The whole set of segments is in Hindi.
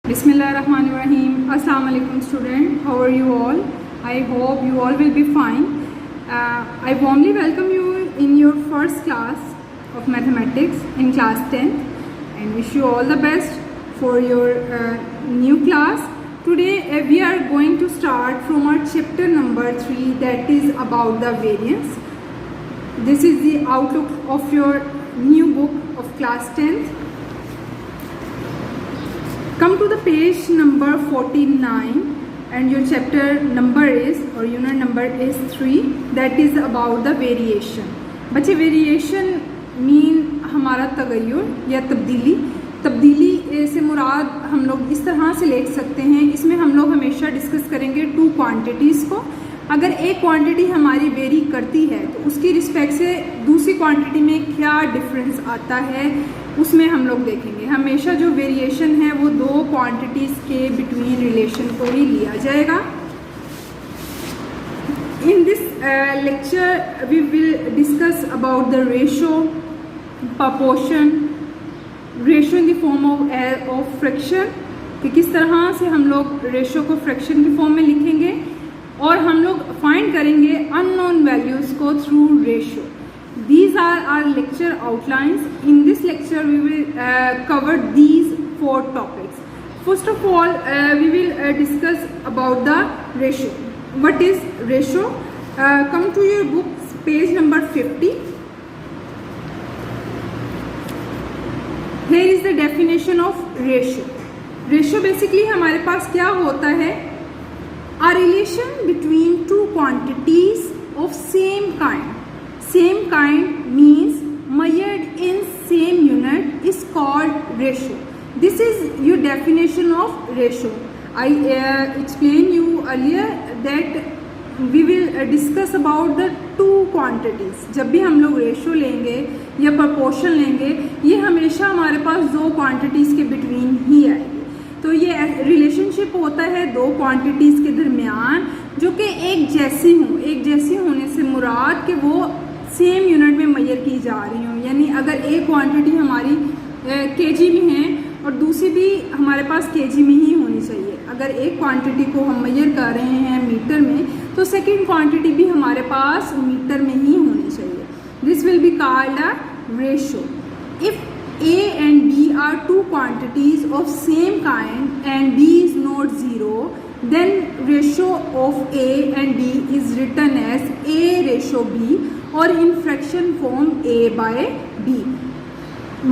Bismillahirrahmanirrahim. Assalamu alaikum student. How are you all? I hope you all will be fine. I warmly welcome you in your first class of mathematics in class 10th and wish you all the best for your new class. Today we are going to start from our chapter number 3, that is about the variance. This is the outlook of your new book of class 10th. Come to the page number 49 and your chapter number is or unit number is 3, that is about the variation. बच्चे वेरिएशन मीन हमारा तगय्युर या तब्दीली से मुराद हम लोग इस तरह से ले सकते हैं। इसमें हम लोग हमेशा डिस्कस करेंगे टू क्वांटिटीज़ को। अगर एक क्वांटिटी हमारी वेरी करती है तो उसकी रिस्पेक्ट से दूसरी क्वांटिटी में क्या डिफरेंस आता है उसमें हम लोग देखेंगे। हमेशा जो वेरिएशन है वो दो क्वांटिटीज़ के बिटवीन रिलेशन को ही लिया जाएगा। In this lecture we will discuss about the ratio, proportion, ratio in the form of fraction कि किस तरह से हम लोग रेशो को फ्रैक्शन की फॉर्म में लिखेंगे और हम लोग फाइंड करेंगे अननोन वैल्यूज़ को through ratio. These are our lecture outlines. In this lecture we will cover these 4 topics. First of all we will discuss about the ratio. What is ratio? Come to your book page number 50. Here is the definition of ratio. Ratio basically हमारे पास क्या होता है? A relation between two quantities of same kind. Same kind means measured in same unit is called ratio. This is your definition of ratio. I explained you earlier that we will discuss about the two quantities. जब भी हम लोग रेशो लेंगे या प्रपोर्शन लेंगे ये हमेशा हमारे पास दो क्वांटिटीज़ के बिटवीन ही आएगी। तो ये रिलेशनशिप होता है दो क्वांटिटीज़ के दरमियान जो कि एक जैसी हों। एक जैसी होने से मुराद कि वो सेम यूनिट में मेजर की जा रही हूँ। यानी अगर एक क्वांटिटी हमारी केजी में है और दूसरी भी हमारे पास केजी में ही होनी चाहिए। अगर एक क्वांटिटी को हम मेजर कर रहे हैं मीटर में तो सेकंड क्वांटिटी भी हमारे पास मीटर में ही होनी चाहिए। This will be called a ratio. If A and B are two quantities of same kind and B is not zero then ratio of A and B is written as A ratio B और in fraction form a by b।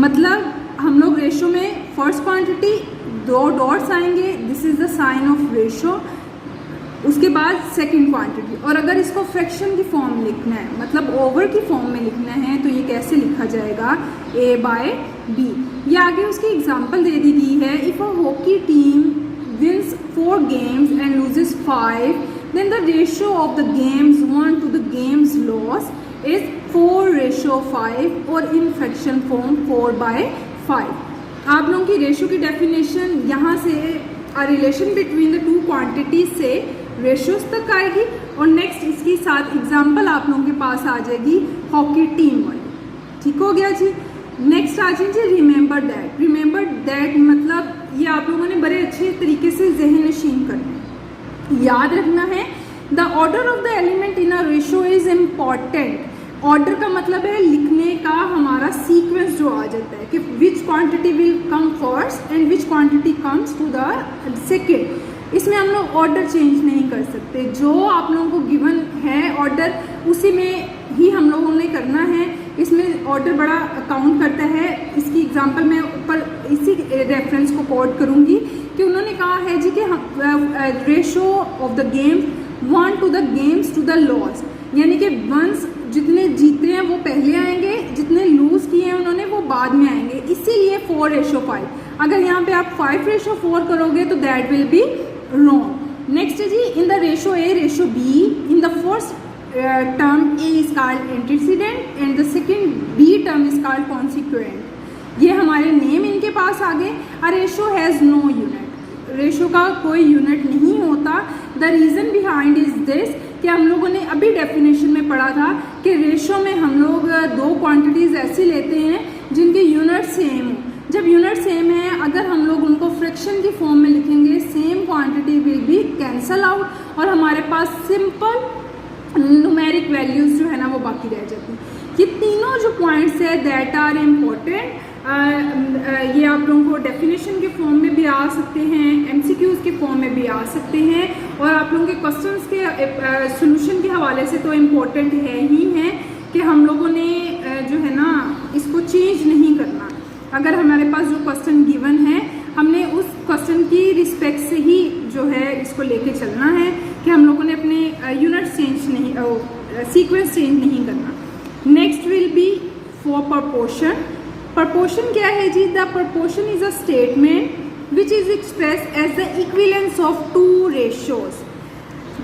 मतलब हम लोग रेशो में फर्स्ट क्वांटिटी दो डॉट्स आएंगे, this is the sign of ratio. उसके बाद सेकंड क्वांटिटी और अगर इसको फ्रैक्शन की फॉर्म में लिखना है मतलब ओवर की फॉर्म में लिखना है तो ये कैसे लिखा जाएगा? a by b। ये आगे उसकी एग्जांपल दे दी गई है। If a hockey team wins 4 games and loses 5 then the ratio of the games won to the games lost is 4:5 और इन फ्रैक्शन फॉर्म 4/5। आप लोगों की रेशो की डेफिनेशन यहाँ से a relation between the two quantities से रेशोज तक आएगी और नेक्स्ट इसके साथ एग्जांपल आप लोगों के पास आ जाएगी हॉकी टीम वाली। ठीक हो गया जी। नेक्स्ट आ जाइए रिमेंबर दैट। रिमेंबर दैट मतलब ये आप लोगों ने बड़े अच्छे तरीके से ज़हन नशीन करना है, याद रखना है। The order of the element in a ratio is important. Order का मतलब है लिखने का हमारा सीक्वेंस जो आ जाता है कि which quantity will come first and which quantity comes to the second. इसमें हम लोग ऑर्डर चेंज नहीं कर सकते। जो आप लोगों को गिवन है ऑर्डर उसी में ही हम लोगों ने करना है। इसमें ऑर्डर बड़ा काउंट करता है। इसकी एग्जांपल मैं ऊपर इसी रेफरेंस को कोट करूँगी कि उन्होंने कहा है जी कि ratio of the games 1 to the games to the loss, यानी कि वंस जितने जीते हैं वो पहले आएंगे, जितने लूज़ किए हैं उन्होंने वो बाद में आएंगे। इसीलिए 4:5। अगर यहाँ पे आप 5:4 करोगे तो that will be wrong. Next है जी in the ratio A ratio B in the first term A is called antecedent and the second B term is called consequent. ये हमारे नेम इनके पास आ गए। A ratio has no unit. Ratio का कोई यूनिट नहीं होता। The reason behind is this कि हम लोगों ने अभी डेफिनेशन में पढ़ा था कि रेशो में हम लोग दो क्वांटिटीज़ ऐसी लेते हैं जिनके यूनिट सेम हो। जब यूनिट सेम है, अगर हम लोग उनको फ्रैक्शन की फॉर्म में लिखेंगे, same quantity will be cancel out और हमारे पास सिंपल न्यूमेरिक वैल्यूज़ जो है ना वो बाकी रह जाती हैं। ये तीनों जो पॉइंट्स है दैट आर इम्पोर्टेंट, ये आप लोगों को डेफिनेशन के फॉर्म में भी आ सकते हैं, एमसीक्यूज़ के फॉर्म में भी आ सकते हैं, और आप लोगों के क्वेश्चंस के सॉल्यूशन के हवाले से तो इम्पोर्टेंट है ही है कि हम लोगों ने जो है ना इसको चेंज नहीं करना। अगर हमारे पास जो क्वेश्चन गिवन है, हमने उस क्वेश्चन की रिस्पेक्ट से ही जो है इसको लेके चलना है कि हम लोगों ने अपने यूनिट चेंज नहीं, सीक्वेंस चेंज नहीं करना। Next will be for proportion. Proportion क्या है जी? The proportion is a statement which is express as the equivalence of two ratios.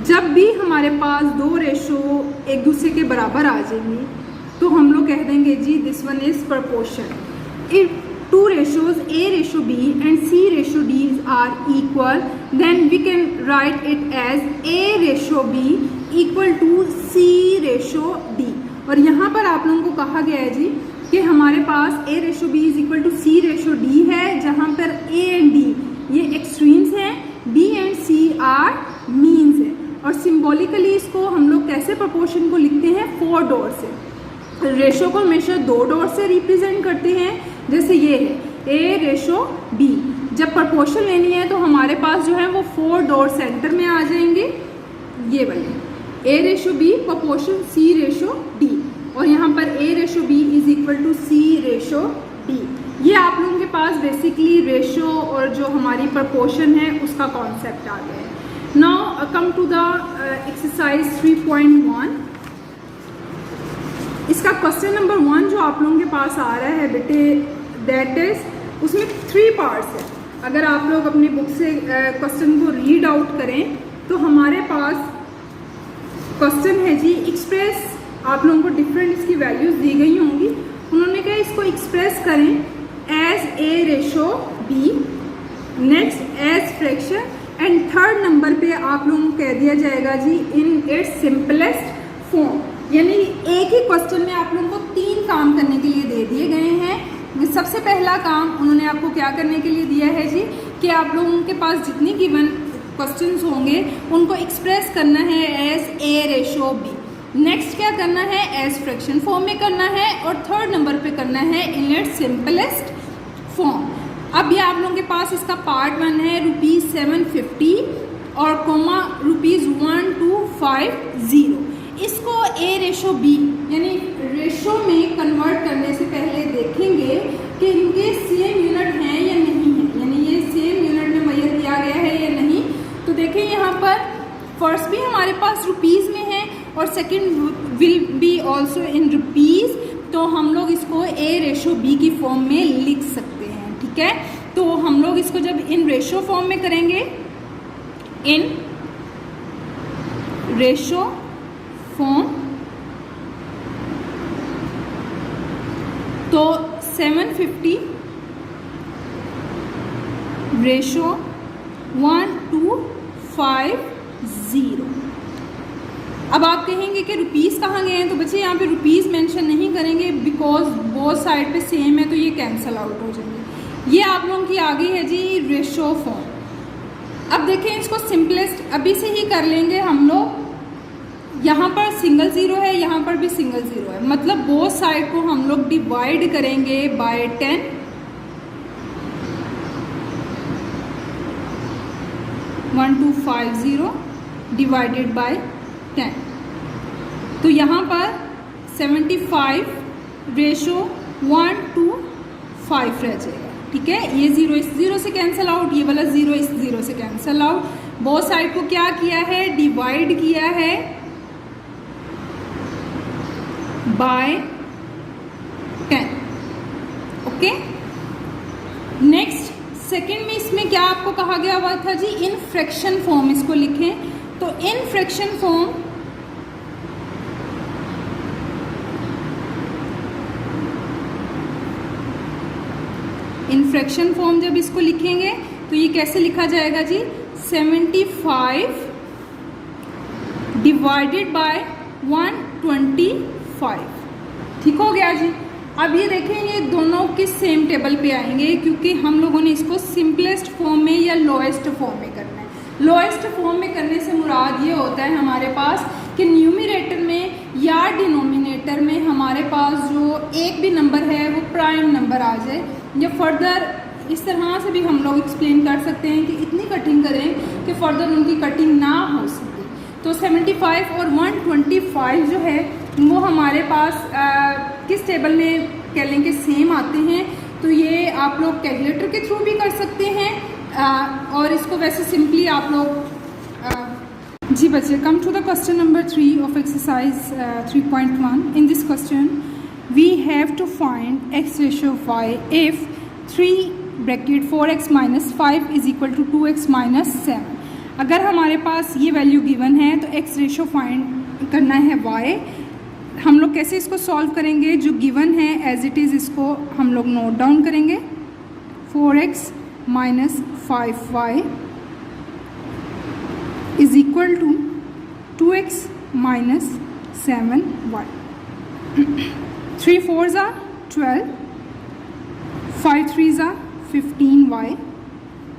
जब भी हमारे पास दो रेशो एक दूसरे के बराबर आ जाएंगी तो हम लोग कह देंगे जी this one is proportion. If two ratios A ratio B and C ratio D are equal, then we can write it as A ratio B equal to C ratio D। और यहाँ पर आप लोगों को कहा गया है जी कि हमारे पास A ratio B is equal to C ratio D है, जहाँ पर A and D ये एक्सट्रीम्स हैं, B and C are means है। और सिम्बॉलिकली इसको हम लोग कैसे प्रपोर्शन को लिखते हैं? 4 डॉट से। रेशो को हमेशा 2 डॉट से रिप्रेजेंट करते हैं, जैसे ये है ए रेशो बी। जब प्रपोर्शन लेनी है तो हमारे पास जो है वो 4 डॉट सेंटर में आ जाएंगे, ये वाले A ratio B proportion C ratio D, और यहाँ पर A ratio B is equal to C ratio D. ये आप लोगों के पास बेसिकली रेशो और जो हमारी प्रपोर्शन है उसका कॉन्सेप्ट आ गया है। Now come to the exercise 3.1। इसका क्वेश्चन नंबर 1 जो आप लोगों के पास आ रहा है बेटे, दैट इज उसमें 3 पार्ट्स है। अगर आप लोग अपनी बुक से क्वेश्चन को रीड आउट करें तो हमारे पास क्वेश्चन है जी एक्सप्रेस, आप लोगों को डिफरेंट इसकी वैल्यूज दी गई होंगी। उन्होंने कहा इसको एक्सप्रेस करें as A ratio B, next as fraction, and third number पे आप लोगों को कह दिया जाएगा जी इन इट्स सिंपलेस्ट फॉर्म। यानी एक ही क्वेश्चन में आप लोगों को 3 काम करने के लिए दे दिए गए हैं। सबसे पहला काम उन्होंने आपको क्या करने के लिए दिया है जी कि आप लोगों के पास जितनी गिवन क्वेश्चंस होंगे उनको एक्सप्रेस करना है as A ratio B. Next क्या करना है? एज फ्रैक्शन फॉर्म में करना है, और थर्ड नंबर पे करना है इन इट्स सिंपलेस्ट फॉर्म। अब ये आप लोगों के पास इसका पार्ट 1 है ₹750 और कोमा ₹1250। इसको ए रेशो बी यानी रेशो में कन्वर्ट करने से पहले देखेंगे कि इनके सेम यूनिट हैं या नहीं है, यानी ये सेम यूनिट में मेजर किया गया है या नहीं। तो देखें यहाँ पर फर्स्ट भी हमारे पास रुपीज़ में है और second will be also in rupees, तो हम लोग इसको ए रेशो बी की फॉर्म में लिख सकते हैं। ठीक है, तो हम लोग इसको जब इन रेशो फॉर्म में करेंगे, इन रेशो फॉर्म, तो 750 रेशो 1250। अब आप कहेंगे कि रुपीज़ कहाँ गए हैं, तो बच्चे यहाँ पे रुपीज़ मेंशन नहीं करेंगे बिकॉज बोथ साइड पे सेम है, तो ये कैंसल आउट हो जाएंगे। ये आप लोगों की आ गई है जी रेशो फॉर्म। अब देखें इसको सिंपलेस्ट अभी से ही कर लेंगे हम लोग। यहाँ पर सिंगल ज़ीरो है, यहाँ पर भी सिंगल ज़ीरो है, मतलब बोथ साइड को हम लोग डिवाइड करेंगे बाय 10। 1250 डिवाइडेड बाय 10, तो यहाँ पर 75 रेशो 1:5 रह जाएगा। ठीक है, ये 0 इस 0 से कैंसिल आउट, ये वाला 0 इस 0 से कैंसिल आउट। बोथ साइड को क्या किया है? डिवाइड किया है बाय 10। ओके, नेक्स्ट सेकेंड में इसमें क्या आपको कहा गया हुआ था जी? इन फ्रैक्शन फॉर्म इसको लिखें। तो इन फ्रैक्शन फॉर्म जब इसको लिखेंगे तो ये कैसे लिखा जाएगा जी? 75 डिवाइडेड बाय 125। ठीक हो गया जी। अब ये देखें, ये दोनों किस सेम टेबल पे आएंगे, क्योंकि हम लोगों ने इसको सिंपलेस्ट फॉर्म में या लोएस्ट फॉर्म में करना है। लोएस्ट फॉर्म में करने से मुराद ये होता है हमारे पास कि न्यूमरेटर में या डिनोमिनेटर में हमारे पास जो एक भी नंबर है वो प्राइम नंबर आ जाए, या फर्दर इस तरह से भी हम लोग एक्सप्लेन कर सकते हैं कि इतनी कटिंग करें कि फर्दर उनकी कटिंग ना हो सके। तो 75 और 125 जो है वो हमारे पास किस टेबल में कह लें कि सेम आते हैं। तो ये आप लोग कैलकुलेटर के थ्रू भी कर सकते हैं, और इसको वैसे सिंपली आप लोग जी बच्चे, come to the question number 3 of exercise 3.1। In this question we have to find x ratio y if 3 bracket 4x minus 5 is equal to 2x minus 7। अगर हमारे पास ये वैल्यू गिवन है तो x रेशो फाइंड करना है y। हम लोग कैसे इसको सॉल्व करेंगे, जो गिवन है एज इट इज़ इसको हम लोग नोट डाउन करेंगे। 4x minus 5y is equal to 2x minus 7y। 3 4s are 12, 5 3s are 15y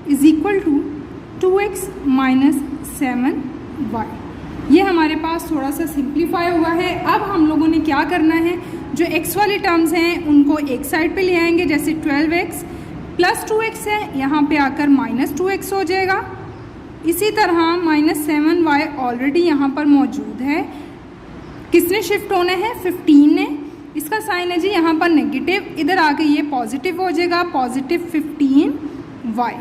is equal to 2x minus 7y। ये हमारे पास थोड़ा सा सिंप्लीफाई हुआ है। अब हम लोगों ने क्या करना है, जो x वाले टर्म्स हैं उनको एक साइड पे ले आएंगे, जैसे 12x प्लस 2x है, यहाँ पे आकर माइनस 2x हो जाएगा। इसी तरह माइनस 7y ऑलरेडी यहाँ पर मौजूद है, किसने शिफ्ट होना है, 15 ने। इसका साइन है जी यहाँ पर नेगेटिव, इधर आके ये पॉजिटिव हो जाएगा, positive 15y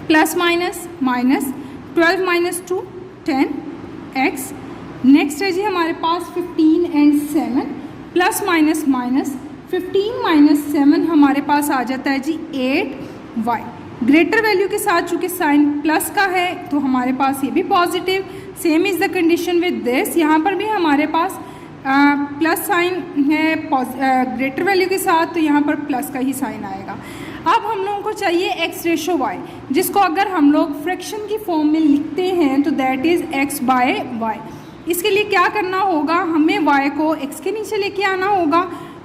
plus minus minus 12 minus 2 10x। Next है जी हमारे पास 15 and 7 plus minus minus 15 minus 7 हमारे पास आ जाता है जी 8y। ग्रेटर वैल्यू के साथ चूँकि साइन प्लस का है तो हमारे पास ये भी positive. Same is the condition with this, यहाँ पर भी हमारे पास प्लस साइन है ग्रेटर वैल्यू के साथ, तो यहाँ पर प्लस का ही साइन आएगा। अब हम लोगों को चाहिए x रेशो y, जिसको अगर हम लोग फ्रैक्शन की फॉर्म में लिखते हैं तो that is x by y। इसके लिए क्या करना होगा, हमें y को x के नीचे लेके आना होगा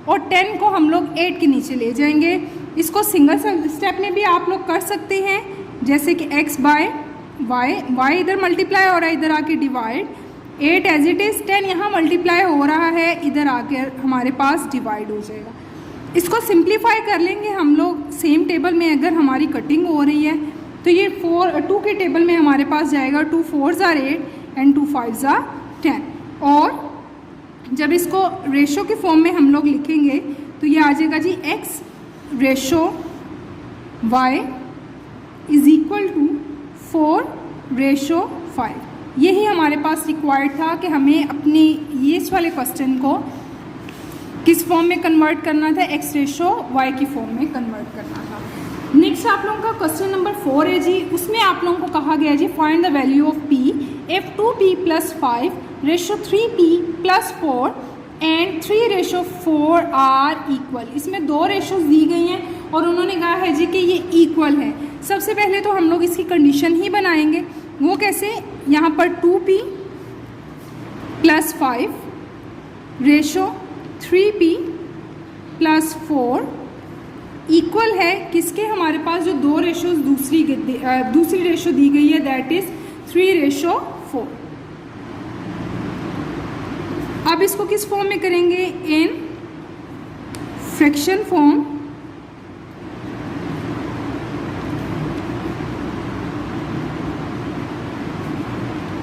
और 10 को हम लोग 8 के नीचे ले जाएंगे। इसको सिंगल स्टेप में भी आप लोग कर सकते हैं, जैसे कि x बाय y इधर मल्टीप्लाई हो रहा है, इधर आके डिवाइड, 8 एज इट इज़, 10 यहाँ मल्टीप्लाई हो रहा है, इधर आके हमारे पास डिवाइड हो जाएगा। इसको सिंप्लीफाई कर लेंगे हम लोग। सेम टेबल में अगर हमारी कटिंग हो रही है तो ये 2 के टेबल में हमारे पास जाएगा 2 4s are 8 and 2 5s are 10। और जब इसको रेशो के फॉर्म में हम लोग लिखेंगे तो ये आ जाएगा जी x ratio y is equal to 4 ratio 5। यही हमारे पास रिक्वायर्ड था कि हमें अपनी ये इस वाले क्वेश्चन को किस फॉर्म में कन्वर्ट करना था, x रेशो y की फॉर्म में कन्वर्ट करना था। नेक्स्ट आप लोगों का क्वेश्चन नंबर 4 है जी, उसमें आप लोगों को कहा गया जी find the value of p if 2p plus 5 ratio 3p plus 4 and 3 ratio 4 are equal. इसमें 2 रेशोज दी गई हैं और उन्होंने कहा है जी कि ये इक्वल है। सबसे पहले तो हम लोग इसकी कंडीशन ही बनाएंगे, वो कैसे, यहाँ पर 2p plus 5 ratio 3p plus 4 equal है किसके, हमारे पास जो 2 रेशोज दूसरी रेशो दी गई है दैट इज 3 रेशो 4। अब इसको किस फॉर्म में करेंगे, in fraction form.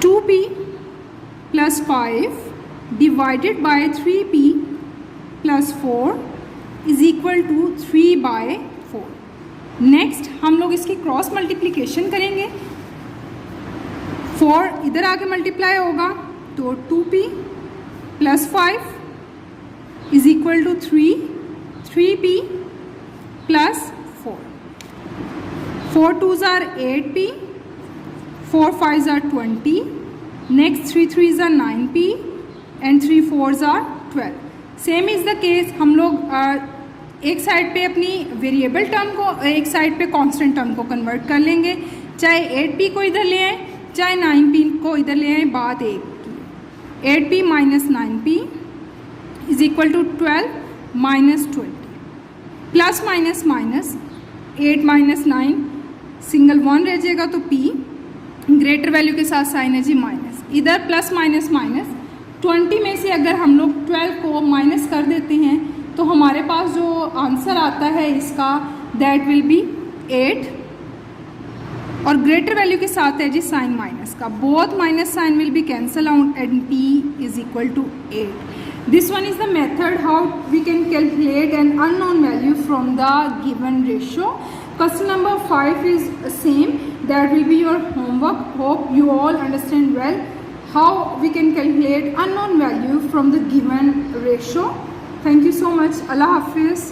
Two P plus 5 divided by 3p plus 4 is equal to 3 by 4। Next हम लोग इसकी क्रॉस मल्टीप्लिकेशन करेंगे, 4 इधर आके मल्टीप्लाई होगा तो 2p plus 5 is equal to 3p plus 4। 4 2s are 8p, 4 5s are 20, next 3 3s are 9p and 3 4s are 12। Same is the case, हम लोग एक साइड पे अपनी वेरिएबल टर्म को, एक साइड पे कांस्टेंट टर्म को कन्वर्ट कर लेंगे, चाहे 8p को इधर ले आए चाहे 9p को इधर ले आए, बात एक की। 8p minus 9p is equal to 12 -20, plus minus minus 8 minus 9, single 1 रह जाएगा तो P, ग्रेटर वैल्यू के साथ साइन है जी माइनस, इधर प्लस माइनस माइनस 20 में से अगर हम लोग 12 को माइनस कर देते हैं तो हमारे पास जो आंसर आता है इसका दैट विल बी 8, और ग्रेटर वैल्यू के साथ है जी साइन माइनस का, both minus sign will be cancel out and P is equal to 8. This one is the method how we can calculate an unknown value from the given ratio. Question number 5 is same. That will be your homework. Hope you all understand well how we can calculate unknown value from the given ratio. Thank you so much. Allah Hafiz.